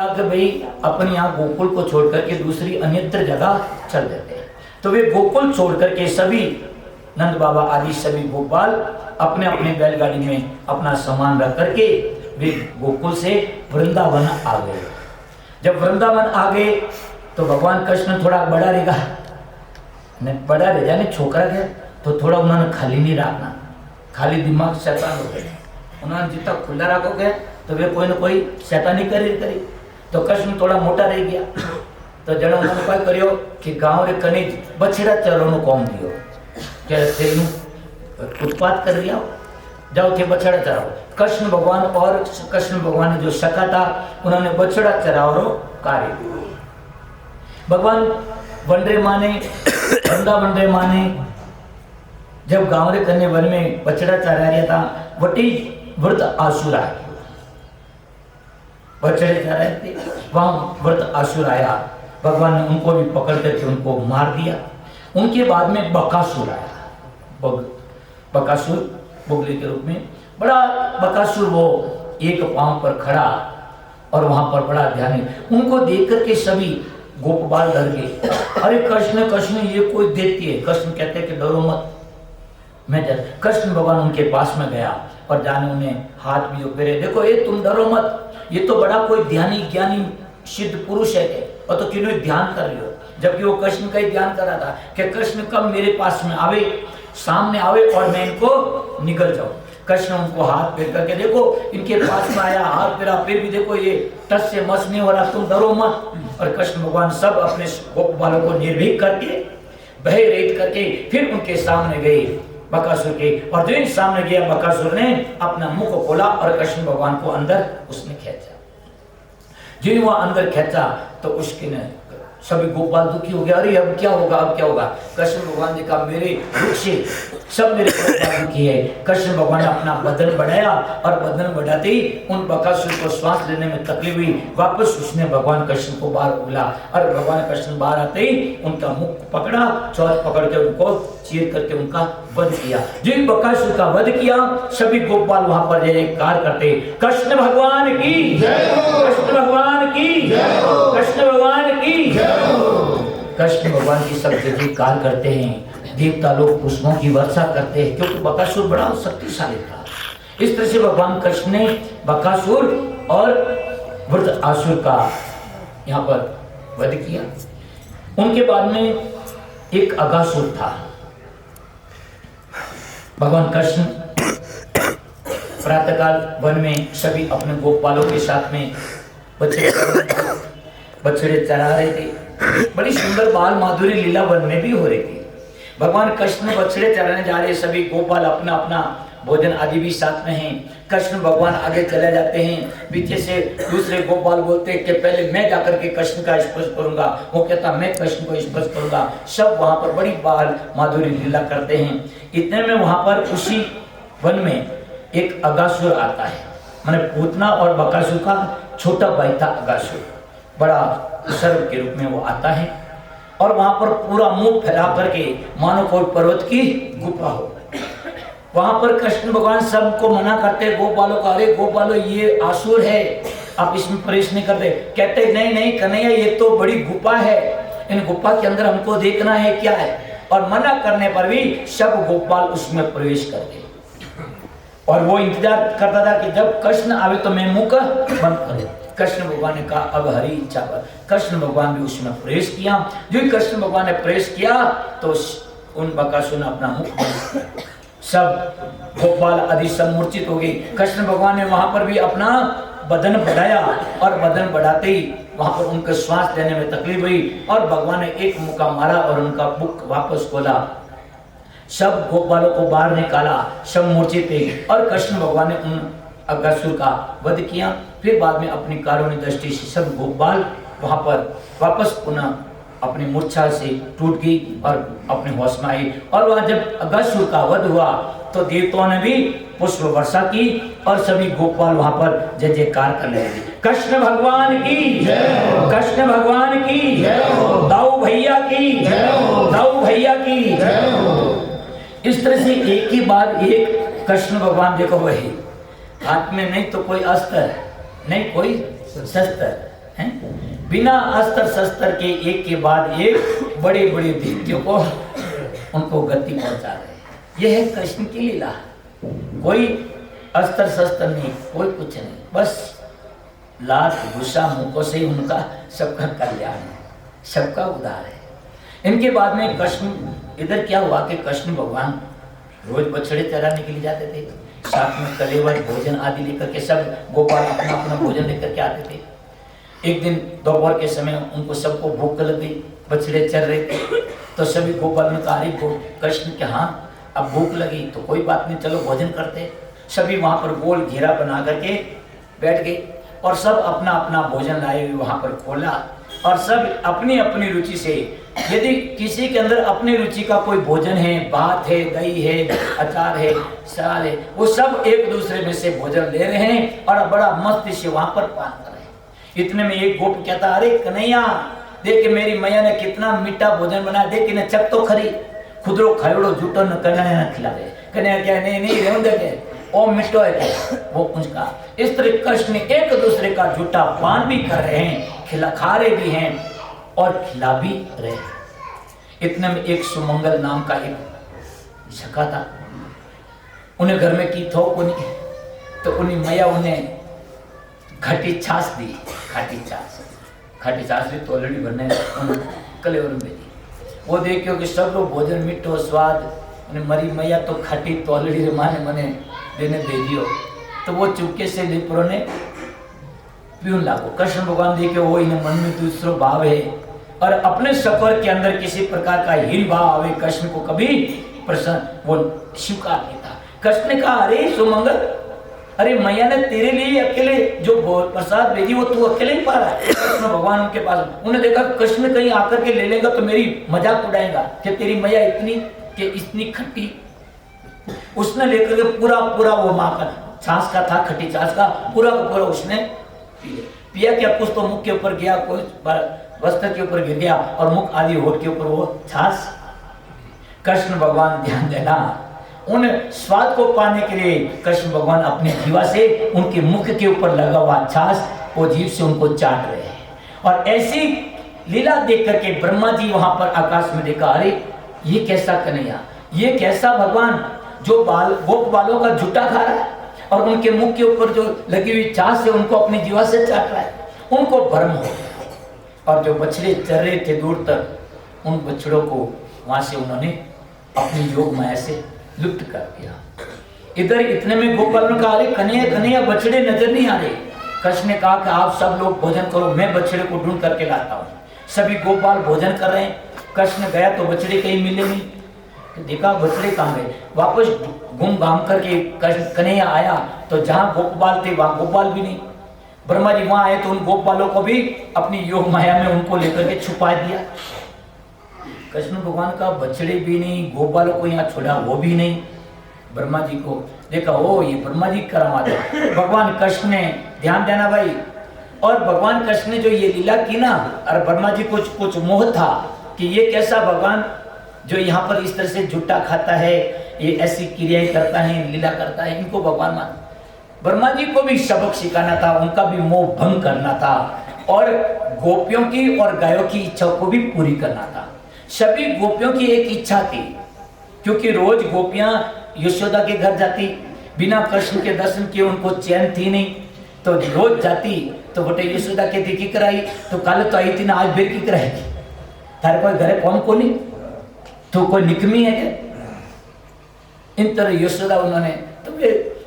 कि भाई अपने यहाँ गोकुल को छोड़ करके दूसरी अन्यत्र जगह चल देते हैं। तो वे गोकुल छोड़ करके सभी नंद बाबा आदि सभी गोपाल अपने अपने बैलगाड़ी में अपना सामान रख करके वे गोकुल से वृंदावन आ गए। जब वृंदावन आ गए तो भगवान कृष्ण थोड़ा बड़ा रहेगा, बड़ा रह जाने छोकरा गया तो थोड़ा उन्होंने खाली नहीं रखना, खाली दिमाग शैतान हो गए। उन्होंने जितना खुला रखोगे तो वे कोई ना कोई शैतानी करी तो कृष्ण थोड़ा मोटा रह गया। तो जन उन्होंने क्या करियो कि गांव रे कने बछड़ा चरनो कौम दियो के तेनु उत्पात कर दिया, जाओ थे बछड़ा चराओ। कृष्ण भगवान और कृष्ण भगवान ने जो सखा था उन्होंने बछड़ा चराओ कार्य। भगवान वनरे माने वृंदावन रे माने जब गांव रे कन्ने वन में बछड़ा चरा रहा था वटी व्रत आसुर आया, बछड़े चरा रहे थे वहां व्रत आसुर आया। भगवान ने उनको भी पकड़ करके उनको मार दिया। उनके बाद में बकासुर आया, बकासुर बुगले के रूप में बड़ा बकासुर, वो एक पांव पर खड़ा और वहां पर बड़ा ध्यान। उनको देख करके सभी गोपबाल डर गए। अरे कृष्ण कृष्ण ये कोई देती है। कृष्ण कहते हैं कि डरो मत, मैं कृष्ण भगवान उनके पास में गया और जाने उन्हें हाथ भी उपेरे, देखो ये तुम डरो मत, ये तो बड़ा कोई ध्यानी ज्ञानी सिद्ध पुरुष है और तो क्यों ध्यान कर रही हो। जबकि वो कृष्ण का ही ध्यान कर रहा था कि कृष्ण कब मेरे पास में आवे, सामने आवे और मैं इनको निकल जाऊं। कृष्ण उनको हाथ फेर करके देखो इनके पास में आया, हाथ फेरा, फिर भी देखो ये टस से मस नहीं हो रहा, तुम डरो मत। और कृष्ण भगवान सब अपने गोप बालों को निर्भीक करके भय रहित करके फिर उनके सामने गए बकासुर के। और जो सामने गया बकासुर ने अपना मुख खोला और कृष्ण भगवान को अंदर उसने खींचा। जो वह अंदर खींचा तो उसके ने सभी गोपाल दुखी हो गया, अरे अब क्या होगा, अब क्या होगा। कृष्ण भगवान ने कहा मेरे दुख से सब मेरे गोपाल दुखी है। कृष्ण भगवान ने अपना बदन बढ़ाया और बदन बढ़ाते ही उन बकासुर को श्वास लेने में तकलीफ हुई। वापस उसने भगवान कृष्ण को बाहर बुला और भगवान कृष्ण बाहर आते ही उनका मुख पकड़ा, चौथ पकड़ के उनको चीर करके उनका वध किया। जिन बकासुर का वध किया सभी गोपाल वहां पर जयकार करते, कृष्ण भगवान की जय हो, कृष्ण भगवान की जय हो, कृष्ण भगवान की जय हो। कृष्ण भगवान की सब जयकार करते हैं। देवता लोग पुष्पों की वर्षा करते हैं क्योंकि बकासुर बड़ा शक्तिशाली था। इस तरह से भगवान कृष्ण ने बकासुर और वृत्रासुर का यहाँ पर वध किया। उनके बाद में एक अगासुर था। भगवान कृष्ण प्रातःकाल वन में सभी अपने गोपालों के साथ में बछड़े चरा रहे थे। बड़ी सुंदर बाल माधुरी लीला वन में भी हो रही थी। भगवान कृष्ण बछड़े चराने जा रहे, सभी गोपाल अपना अपना भोजन आदि भी साथ में हैं। कृष्ण भगवान आगे चले जाते हैं, पीछे से दूसरे गोपाल बोलते हैं कि पहले मैं जाकर के कृष्ण का स्पर्श करूंगा, वो कहता मैं कृष्ण को स्पर्श करूंगा। सब वहां पर बड़ी बाल माधुरी लीला करते हैं। इतने में वहां पर उसी वन में एक अगासुर आता है, माने पूतना और बकासुर का छोटा भाई था अगासुर, बड़ा सर्व के रूप में वो आता है और वहां पर पूरा मुंह फैला करके मानो कोई पर्वत की गुफा हो। वहां पर कृष्ण भगवान सबको मना करते गोपालों का, अरे गोपालों ये आसुर है, आप इसमें प्रवेश नहीं करते। कहते नहीं नहीं कन्हैया ये तो बड़ी गुफा है, इन गुफा के अंदर हमको देखना है क्या है। और मना करने पर भी सब गोपाल उसमें प्रवेश करते और वो इंतजार करता था कि जब कृष्ण आवे तो मैं मुख बंद करूं। कृष्ण भगवान ने कहा अब हरी इच्छा पर। कृष्ण भगवान भी उसमें प्रवेश किया। जो कृष्ण भगवान ने प्रवेश किया तो उन बकासुर ने अपना मुख बंद किया। सब गोपाल आदि सब मूर्छित हो गए। कृष्ण भगवान ने वहां पर भी अपना बदन बढ़ाया और बदन बढ़ाते ही वहां पर उनको श्वास लेने में तकलीफ हुई और भगवान ने एक मुक्का मारा और उनका मुख वापस खोला। सब गोपालों को बाहर निकाला, सब मूर्छित थे और कृष्ण भगवान ने उन अगासुर का वध किया। फिर बाद में अपनी कारुण्य दृष्टि से सब गोपाल वहां पर वापस पुनः अपनी मूर्छा से टूट गई और अपने होश में आई। और वह जब अगासुर का वध हुआ तो देवताओं ने भी पुष्प वर्षा की और सभी गोपाल वहां पर जय जयकार कर रहे थे, कृष्ण भगवान की जय हो, कृष्ण भगवान की जय हो, दाऊ भैया की जय हो, दाऊ भैया की जय हो। इस तरह से एक ही बार एक कृष्ण भगवान देखो वही हाथ में नहीं तो कोई अस्त्र नहीं कोई शस्त्र बिना अस्त्र शस्त्र के एक के बाद एक बड़े बड़े दैत्यों को उनको गति पहुंचा रहे। यह है कृष्ण की लीला। कोई अस्त्र शस्त्र नहीं, कोई कुछ नहीं, बस लात गुस्सा मुखों से उनका सबका कल्याण है, सबका उद्धार है। इनके बाद में कृष्ण, इधर क्या हुआ कि कृष्ण भगवान रोज बछड़े चराने के लिए जाते थे, साथ में कलेवर भोजन आदि लेकर के, सब गोपाल अपना अपना भोजन लेकर के आते थे। एक दिन दोपहर के समय उनको सबको भूख लग गई, बछड़े चर रहे थे, तो सभी गोपाल ने कहा कृष्ण के हाँ अब भूख लगी तो कोई बात नहीं, चलो भोजन करते। सभी वहां पर गोल घेरा बना करके बैठ गए और सब अपना अपना भोजन लाए हुए वहां पर खोला और सब अपनी अपनी रुचि से, यदि किसी के अंदर अपनी रुचि का कोई भोजन है, भात है, दही है, अचार है, सलाद है, वो सब एक दूसरे में से भोजन ले रहे हैं और बड़ा मस्ती से वहां पर पान कर रहे हैं। इतने में एक गोप कहता, अरे कन्हैया देख मेरी मैया ने कितना मीठा भोजन बनाया, देख इन्हें चक तो खरी, खुदरो खायोड़ो झूठो न कन्हैया न खिला दे। कन्हैया क्या नहीं रेवन दे ओ मिट्टो है वो उसका। इस तरह कृष्ण एक दूसरे का झूठा पान भी कर रहे हैं, खा रहे भी हैं और खिला भी रहे हैं। इतने में एक सुमंगल नाम का एक झका था, उन्हें घर में की थोक नहीं, तो उन्हीं मैया उन्हें खट्टी छाछ दी, खाटी छाछ भी तोलड़ी भरने कलेवर में दी। वो देखियो कि सब लोग भोजन मिठो स्वाद, मरी मैया तो खट्टी तोलड़ी रे माने मने देने दे दियो, तो वो चुपके से लेपरों ने पीऊन लागो। कृष्ण भगवान देखे वो इन्हें मन में दूसरो भाव है और अपने सफर के अंदर किसी प्रकार का हीन भाव आवे, कृष्ण को कभी प्रसन्न वो स्वीकार नहीं था। कृष्ण ने कहा, अरे सुमंगल, अरे मैया ने तेरे लिए अकेले जो प्रसाद भेजी वो तू अकेले ही पा रहा है। कृष्ण भगवान उनके पास, उन्हें देखा कृष्ण कहीं आकर के ले लेगा तो मेरी मजाक उड़ाएगा कि तेरी मैया इतनी खट्टी। उसने लेकर के पूरा वो माखन छाछ का था, खट्टी छाछ का पूरा उसने पिया क्या, कुछ तो मुख के ऊपर गया, कुछ वस्त्र के ऊपर गिर गया और मुख आदि होठ के ऊपर वो छाछ। कृष्ण भगवान ध्यान देना, उन स्वाद को पाने के लिए कृष्ण भगवान अपने जीवा से उनके मुख के ऊपर लगा हुआ छाछ वो जीव से उनको चाट रहे हैं। और ऐसी लीला देख करके ब्रह्मा जी वहां पर आकाश में देखा, अरे ये कैसा कन्हैया, ये कैसा भगवान जो गोप बालों का झूठा खा रहा है और उनके मुख के ऊपर जो लगी हुई छाछ से उनको अपनी जीवा से चाट रहा है। उनको भ्रम हो गया और जो बछड़े चर रहे थे दूर तक, उन बछड़ों को वहां से उन्होंने अपनी योग माया से लुप्त कर दिया। इधर इतने में गोपाल ने कहा, अरे कन्हैया बछड़े नजर नहीं आ रहे। कृष्ण ने कहा कि आप सब लोग भोजन करो, मैं बछड़े को ढूंढ करके लाता हूँ। सभी गोपाल भोजन कर रहे हैं। कृष्ण गया तो बछड़े कहीं मिले नहीं, तो देखा बछड़े कहाँ गए, वापस घूम घाम करके कन्हैया आया तो जहाँ गोपाल थे वहां गोपाल भी नहीं। ब्रह्मा जी वहां आए तो उन गोपालों को भी अपनी योग माया में उनको लेकर के छुपा दिया। कृष्ण भगवान का बछड़े भी नहीं, गोपालों को यहाँ छोड़ा वो भी नहीं। ब्रह्मा जी को देखा, ओ ये ब्रह्मा जी करामात है। भगवान कृष्ण ने ध्यान देना भाई, और भगवान कृष्ण ने जो ये लीला की ना, और ब्रह्मा जी कुछ मोह था कि ये कैसा भगवान जो यहाँ पर इस तरह से झूठा खाता है, ये ऐसी क्रियाएं करता है, लीला करता है, इनको भगवान मान। ब्रह्मा जी को भी सबक सिखाना था, उनका भी मोह भंग करना था और गोपियों की और गायों की इच्छाओं को भी पूरी करना था। सभी गोपियों की एक इच्छा थी, क्योंकि रोज गोपियां यशोदा के घर जाती, बिना कृष्ण के दर्शन किए उनको चैन थी नहीं, तो रोज जाती तो बेटे यशोदा कहती की कराई, तो कल तो आई थी ना, आज फिर की कराएगी, थारे कोई घरे कौन को नहीं, तो कोई निकमी है क्या? इन तरह यशोदा उन्होंने, तो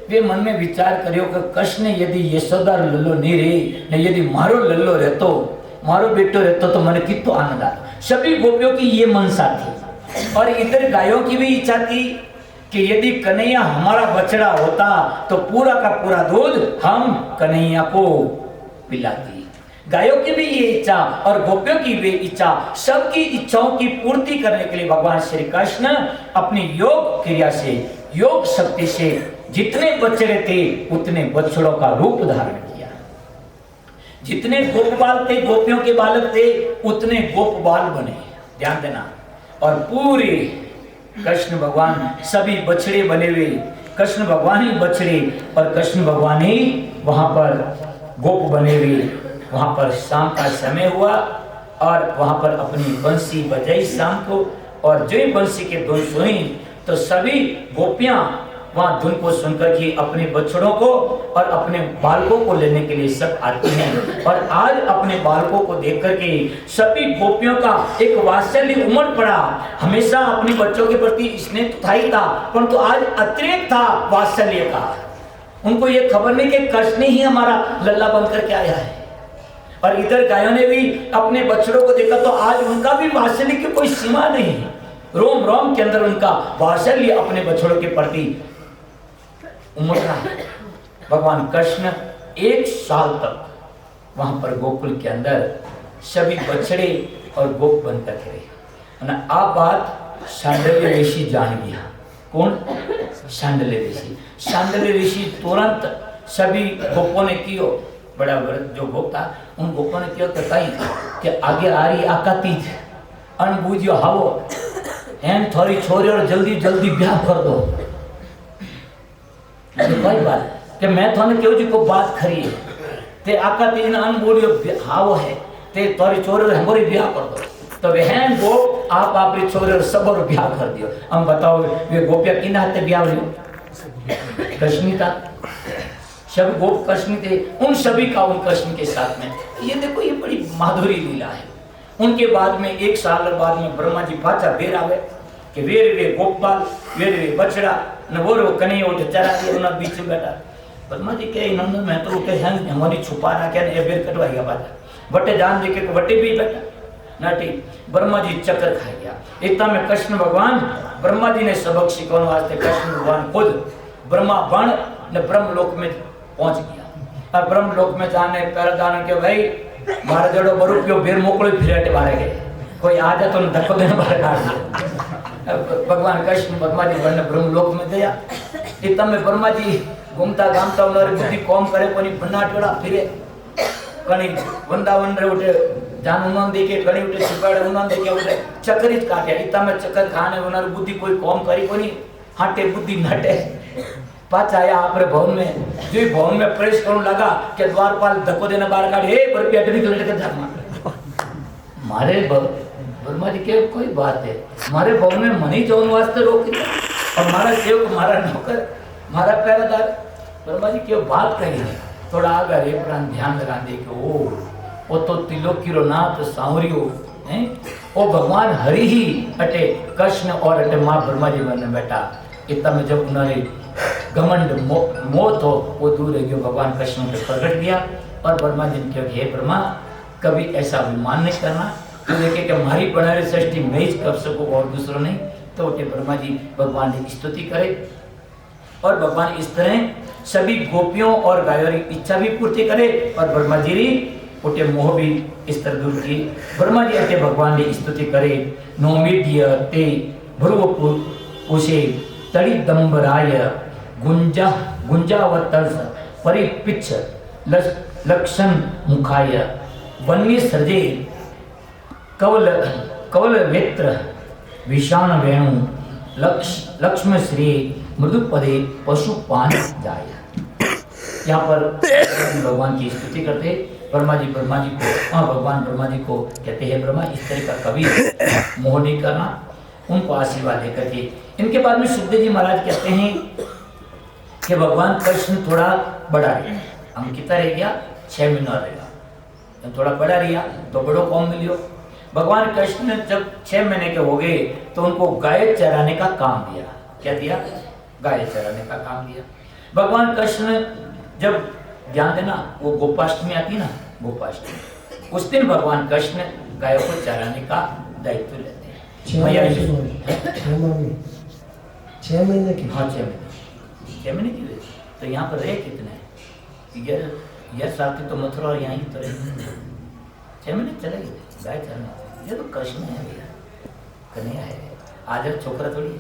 वे मन में विचार करियो कि कृष्ण यदि यशोदा लल्लो नहीं रही, नहीं यदि मारो लल्लो रहतो, मारो बेटो रहतो तो मन कितो आनंद आता। सभी गोपियों की ये मनसा थी। और इधर गायों की भी इच्छा थी कि यदि कन्हैया हमारा बछड़ा होता तो पूरा का पूरा दूध हम कन्हैया को पिलाती। गायों की भी ये इच्छा और गोपियों की भी इच्छा, सबकी इच्छाओं की पूर्ति करने के लिए भगवान श्री कृष्ण अपनी योग क्रिया से, योग शक्ति से जितने बछड़े थे उतने बछड़ों का रूप धारण किया। जितने गोपबाल थे, गोपियों के बालक थे, उतने गोपबाल बने। ध्यान देना। और पूरे कृष्ण भगवान सभी बछड़े बने हुए, कृष्ण भगवान ही बछड़े और कृष्ण भगवान ही वहां पर गोप बने हुए वहां पर शाम का समय हुआ और वहां पर अपनी बंसी बजाई शाम को, और जो ही बंसी की धुन सुनी तो सभी गोपियां वहां धुन को सुनकर के अपने बछड़ों को और अपने बालकों को लेने के लिए सब आती हैं। और आज अपने बालकों को देख करके सभी गोपियों का एक वात्सल्य उमड़ पड़ा। हमेशा अपने बच्चों के प्रति स्नेह तो था ही था, परंतु आज अतिरिक्त था वात्सल्य का। उनको ये खबर नहीं कि कृष्ण ही हमारा लल्ला बन करके आया है। और इधर गायों ने भी अपने बछड़ों को देखा तो आज उनका भी वात्सल्य की कोई सीमा नहीं, रोम रोम के अंदर उनका वात्सल्य अपने बछड़ों के प्रति उमड़ रहा है। भगवान कृष्ण 1 साल तक वहां पर गोकुल के अंदर सभी बछड़े और गोप बनकर रहे। अब बात शांडल्य ऋषि जान गया। कौन? शांडल्य ऋषि। शांडल्य ऋषि तुरंत सभी गोपों ने कियो, बड़ा जो गोप था उन गोपों ने क्यों बताई कि आगे आ रही आका तीज अनबूझियो हावो एन थोड़ी छोरी और जल्दी जल्दी ब्याह कर दो। कोई बात कि मैं थाने क्यों जी को बात खरी है ते आका तीज ने अनबूझियो हावो है ते थोड़ी छोरी और हमारी ब्याह कर दो। तो वहन गोप आप अपनी छोरी और सबर ब्याह कर दियो। हम बताओ वे गोपिया किन हाथे ब्याह हुई? कृष्ण था, सब गोप कृष्ण थे, उन सभी का उन कृष्ण के साथ में। ये देखो ये बड़ी माधुरी लीला है। उनके बाद में 1 साल बाद में ब्रह्मा जी पाछा बेर आवे कि वेर वे गोपाल वेर वे बछड़ा न वो कन्हैया उठ चरा दिया उन बीच में बैठा। ब्रह्मा जी के नंद में तो के हैं हमारी छुपा रखा है बेर कटवाएगा पाछा बटे जान दे के बटे भी बैठा नाटी। ब्रह्मा जी चक्कर खा गया। इतना में कृष्ण भगवान ब्रह्मा जी ने सबक सिखाने वास्ते कृष्ण भगवान खुद ब्रह्मा बन ने ब्रह्म लोक में पहुंच गया। अब ब्रह्म लोक में जाने पहले जाने के भाई मारे जड़ो बरूपियो बेर मोकड़ो फिरेटे मारे गए, कोई आ जाए तो धक्को देने बाहर काट दिया। भगवान कृष्ण ब्रह्मा जी बन ब्रह्म लोक में गया। इतना में ब्रह्मा जी घूमता घामता उन्होंने बुद्धि कौम करे कोनी भन्नाटोड़ा फिरे कणी वृंदावन रे उठे जान उन्होंने देखे कणी उठे छिपाड़े उन्होंने देखे उठे चक्करित काटे। इतना में चक्कर खाने उन्होंने बुद्धि कोई कौम करी कोनी हाटे बुद्धि नटे पाचा आया आपरे भवन में। जो भवन में प्रेस करने लगा कि द्वारपाल धक्को देने बाहर काट हे पर पेट निकल के जा मारे ब्रह्मा जी के कोई बात है मारे भवन में मनी जोन वास्ते रोक दिया और हमारा सेवक हमारा नौकर हमारा पहरेदार। ब्रह्मा जी क्यों बात कही है थोड़ा आगे रे प्राण ध्यान लगा दे कि ओ तो तिलोकीरो नाथ सांवरियो हैं ओ भगवान हरि ही अटे कृष्ण और अटे माँ ब्रह्मा जी बने बैठा। इतना में जब उन्होंने घमंड मोह तो वो दूर है भगवान कृष्ण पे प्रकट किया और ब्रह्मा जी ने कहा हे ब्रह्मा कभी ऐसा अभिमान नहीं करना तो देखे कि हमारी बनारी सृष्टि में ही कर सकूँ और दूसरों नहीं। तो उठे ब्रह्मा जी भगवान की स्तुति करे और भगवान इस तरह सभी गोपियों और गायों की इच्छा भी पूर्ति करे और ब्रह्मा जी री उठे मोह भी इस तरह दूर की। ब्रह्मा जी अटे भगवान की स्तुति करे नौमीड्य ते भ्रुव पुषे तड़ी दम्बराय गुंजा गुंजावतर्स परिपिच्छ लक्षण मुखाय वन्य सृजे कवल कवल वेत्र विषाण वेणु लक्ष्म श्री मृदुपदे पशुपान जाय। यहाँ पर भगवान की स्तुति करते ब्रह्मा जी को भगवान ब्रह्मा जी को कहते हैं ब्रह्मा इस तरह का कभी मोह नहीं करना। उनको आशीर्वाद देकर के इनके बाद में सुखदेव जी महाराज कहते हैं कि भगवान कृष्ण थोड़ा बड़ा रहा, हम कितना रह गया 6 महीना रहेगा, थोड़ा बड़ा रहा तो बड़ो कौम मिलियो। भगवान कृष्ण जब 6 महीने के हो गए तो उनको गाय चराने का काम दिया। क्या दिया? गाय चराने का काम दिया। भगवान कृष्ण जब ध्यान देना वो गोपाष्टमी आती ना गोपाष्टमी उस दिन भगवान कृष्ण गायों को चराने का दायित्व लेते हैं। 6 महीने की। हाँ 6 महीने की। तो यहाँ पर रहे कितने 11 साल की तो मथुरा और यहाँ ही तो रहे 6 महीने चले गए गाय चरने। ये तो कृष्ण है भैया कन्हैया है आज छोकरा थोड़ी है।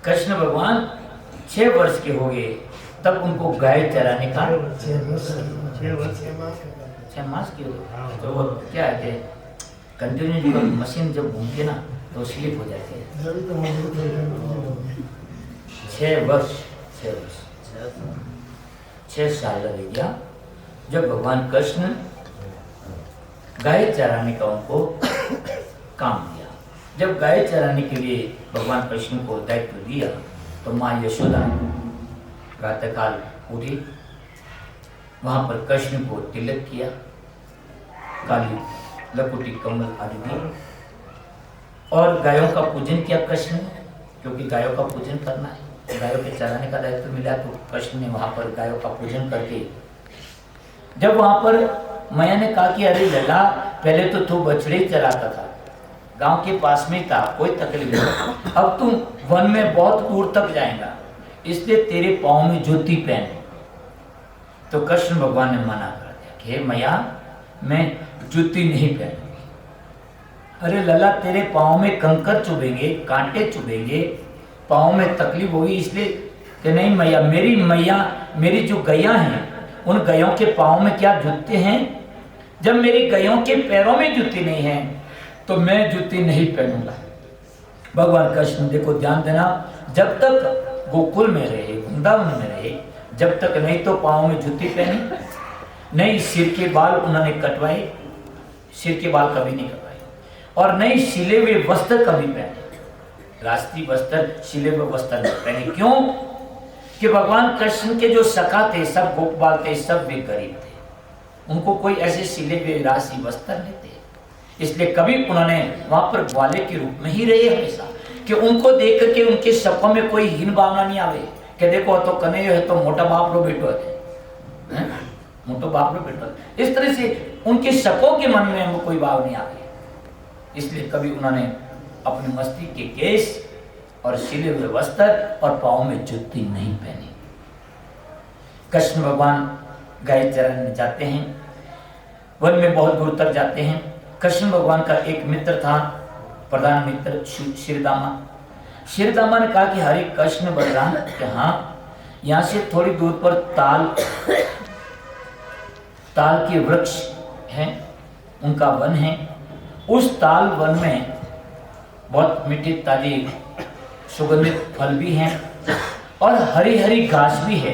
कृष्ण भगवान 6 वर्ष के हो गए तब उनको गाय चराने का 6 मास की हो। तो वो क्या है कि कंटिन्यू मशीन जब घूमती है ना तो स्लिप हो जाती है। 6 वर्ष 6 साल लगेगा जब भगवान कृष्ण गाय चराने का उनको काम दिया। जब गाय चराने के लिए भगवान कृष्ण को दायित्व दिया तो माँ यशोदा प्रातःकाल उठी, वहां पर कृष्ण को तिलक किया, काली लकुटी कमल आदि दी और गायों का पूजन किया कृष्ण ने, क्योंकि गायों का पूजन करना है, गायों के चराने का दायित्व मिला तो कृष्ण ने वहां पर गायों का पूजन करके, जब वहां पर मैया ने कहा कि अरे लला पहले तो तू बछड़े चराता था, गांव के पास में था, कोई तकलीफ नहीं, अब तू वन में बहुत दूर तक जाएगा, इसलिए तेरे पाँव में जूती पहन। तो कृष्ण भगवान ने मना कर दिया कि हे मैया मैं जूती नहीं पहनूंगी। अरे लला तेरे पाँव में कंकर चुभेंगे, कांटे चुभेंगे, पाँव में तकलीफ होगी, इसलिए कि नहीं मैया मेरी जो गैया हैं उन गैयों के पाँव में क्या जूते हैं, जब मेरी गैयों के पैरों में जूती नहीं है तो मैं जूती नहीं पहनूंगा। भगवान कृष्ण देखो ध्यान देना, जब तक गोकुल में रहे, वृंदावन में रहे, जब तक नहीं तो पाँव में जूती पहनी, नहीं सिर के बाल उन्होंने कटवाए, सिर के बाल कभी नहीं कटवाए, और नहीं सिले हुए वस्त्र कभी पहने, राष्ट्रीय वस्त्र सिले हुए वस्त्र नहीं पहने। क्यों कि भगवान कृष्ण के जो सखा थे, सब गोपाल थे, सब वे गरीब थे, उनको कोई ऐसे सिले हुए राष्ट्रीय वस्त्र नहीं थे, इसलिए कभी उन्होंने वहां पर ग्वाले के रूप में ही रहे हमेशा, कि उनको देख करके उनके सपों में कोई हीन भावना नहीं आवे कि देखो तो कन्हैया है तो मोटा बाप रो बेटो है, मोटो बाप रो बेटो है, इस तरह से उनके सपों के मन में वो कोई भाव नहीं आवे, इसलिए कभी उन्होंने अपने मस्ती के केस और सिले हुए वस्त्र और पाँव में जूती नहीं पहनी। कृष्ण भगवान गाय चराने जाते हैं, वन में बहुत दूर तक जाते हैं। कृष्ण भगवान का एक मित्र था, प्रधान मित्र श्रीदामा ने कहा कि हरे कृष्ण बलराम कि हाँ यहाँ से थोड़ी दूर पर ताल के वृक्ष हैं, उनका वन है, उस ताल वन में बहुत मीठी ताजी सुगंधित फल भी हैं और हरी हरी घास भी है,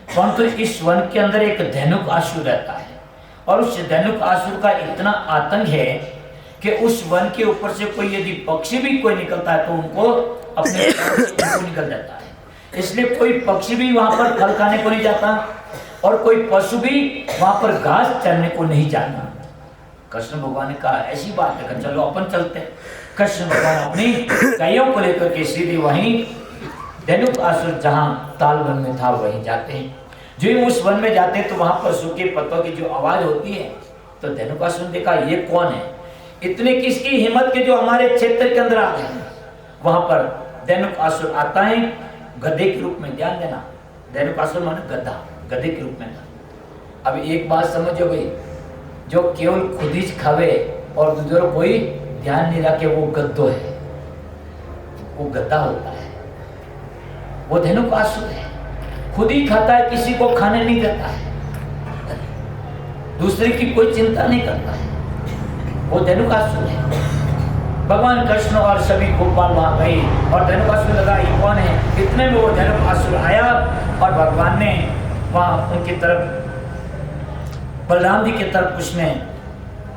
परंतु इस वन के अंदर एक धनुक आसुर रहता है और उस धनुक आसुर का इतना आतंक है कि उस वन के ऊपर से कोई यदि पक्षी भी कोई निकलता है तो उनको अपने उनको निकल जाता है, इसलिए कोई पक्षी भी वहां पर फल खाने को नहीं जाता और कोई पशु भी वहां पर घास चरने को नहीं जाता। कृष्ण भगवान ने कहा ऐसी बात है, चलो अपन चलते हैं। कृष्ण भगवान अपनी गायों को लेकर के सीधे वहीं धनुक आसुर जहां ताल वन में था वहीं जाते हैं। जो ही उस वन में जाते हैं तो वहां पर सूखे पत्तों की जो आवाज होती है तो धनुक आसुर ने देखा ये कौन है, इतने किसकी हिम्मत के जो हमारे क्षेत्र के अंदर आ गए। वहां पर धनुक आसुर आता है गधे के रूप में, ध्यान देना, धनुक आसुर माने गधा, गधे के रूप में था। अब एक बात समझो भाई, जो केवल खुद ही खावे और दूसरों कोई ध्यान नहीं रखे वो गद्दो है, वो गद्दा होता है, वो धनुक आसुर है, खुद ही खाता है, किसी को खाने नहीं देता है, दूसरे की कोई चिंता नहीं करता है, वो धनुक आसुर है। भगवान कृष्ण और सभी गोपाल वहां गए और धनुक आसुर लगा ये कौन है, इतने में वो धनुक आसुर आया और भगवान ने वहां उनकी तरफ बलराम जी की तरफ उसने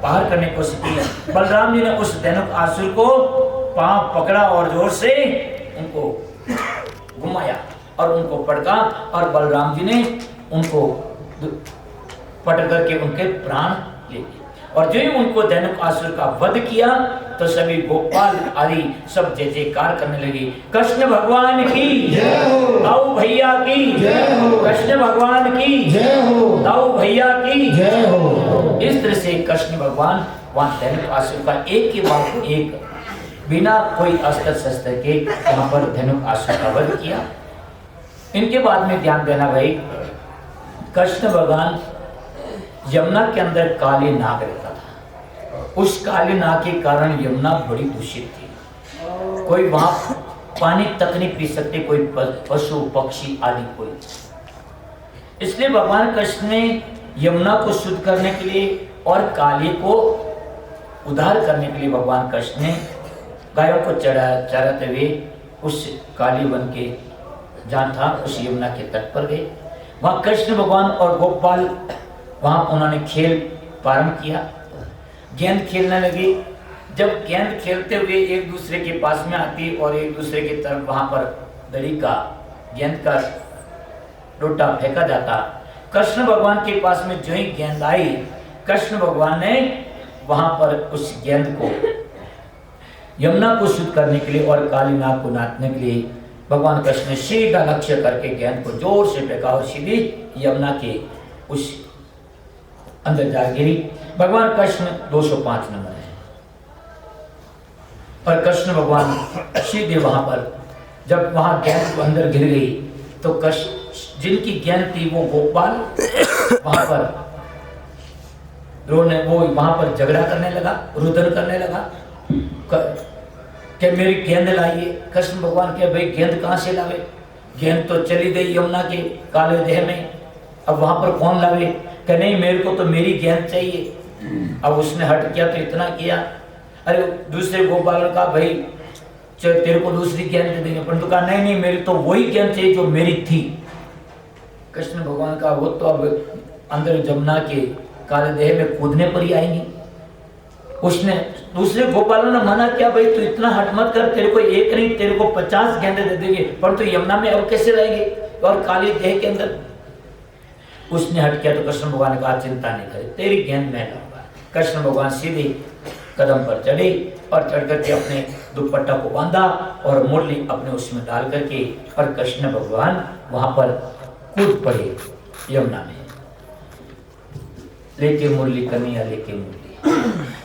बाहर करने की कोशिश की। बलराम जी ने उस धनुक आसुर को पांव पकड़ा और जोर से उनको घुमाया और उनको पटका और बलराम जी ने उनको पटक करके उनके प्राण ले लिए। और जो ही उनको धनुक आसुर का वध किया तो सभी गोपाल आदि सब जय जयकार करने लगे, कृष्ण भगवान की जय हो, ताऊ भैया की जय हो, कृष्ण भगवान की जय हो, ताऊ भैया की जय हो। इस तरह से कृष्ण भगवान वहां धनुक आसुर का एक के बाद एक बिना कोई अस्त्र शस्त्र के वहां पर धनुक आसुर का वध किया। इनके बाद में ध्यान देना भाई, कृष्ण भगवान यमुना के अंदर काली नाग रहता था, उस काली नाग के कारण यमुना बड़ी दूषित थी, कोई वहां पानी तक नहीं पी सकते, कोई पशु पक्षी आदि कोई। इसलिए भगवान कृष्ण ने यमुना को शुद्ध करने के लिए और काली को उद्धार करने के लिए भगवान कृष्ण ने गायों को चराते हुए उस काली वन के जहाँ था उस यमुना के तट पर गए। वहां कृष्ण भगवान और गोपाल वहां उन्होंने खेल प्रारंभ किया, गेंद खेलने लगे। जब गेंद खेलते हुए एक दूसरे के पास में आती और एक दूसरे की तरफ वहां पर दड़ी का गेंद का लोटा फेंका जाता, कृष्ण भगवान के पास में जो ही गेंद आई, कृष्ण भगवान ने वहां पर उस गेंद को यमुना को शुद्ध करने के लिए और काली नाग को नाचने के लिए भगवान कृष्ण ने सीधा लक्ष्य करके गेंद को जोर से फेंका और सीधी यमुना के उस अंदर जा गिरी। भगवान कृष्ण 205 नंबर है और कृष्ण भगवान सीधे वहां पर जब वहां गेंद को अंदर गिर गई तो कृष्ण जिनकी गेंद थी वो गोपाल वहां पर रोने, वो वहां पर झगड़ा करने लगा, रुदन करने लगा कि मेरी गेंद लाइए। कृष्ण भगवान के भाई गेंद कहां से लावे, गेंद तो चली गई यमुना के काले देह में, अब वहां पर कौन लावे? कि नहीं मेरे को तो मेरी गेंद चाहिए। अब उसने हट किया तो इतना किया, अरे दूसरे गोपाल ने कहा भाई तेरे को दूसरी गेंद दे देंगे, परंतु कहा नहीं नहीं मेरी तो वही गेंद चाहिए जो मेरी थी। कृष्ण भगवान का वो तो अब अंदर जमुना के काले देह में कूदने पर ही आएंगी। उसने दूसरे गोपालों ने मना किया भाई तू इतना हट मत कर, तेरे को एक नहीं तेरे को 50 गेंदे दे देंगे, परंतु यमुना में अब कैसे रहेंगे और काली देह के अंदर। उसने हट किया तो कृष्ण भगवान ने कहा चिंता नहीं करे, तेरी गेंद मैं लाऊंगा। कृष्ण भगवान सीधे कदम पर चढ़े और चढ़ करके अपने दुपट्टा को बांधा और मुरली अपने उसमें डाल करके और कृष्ण भगवान वहां पर कूद पड़े यमुना में, लेके मुरली कन्हैया लेके मुरली।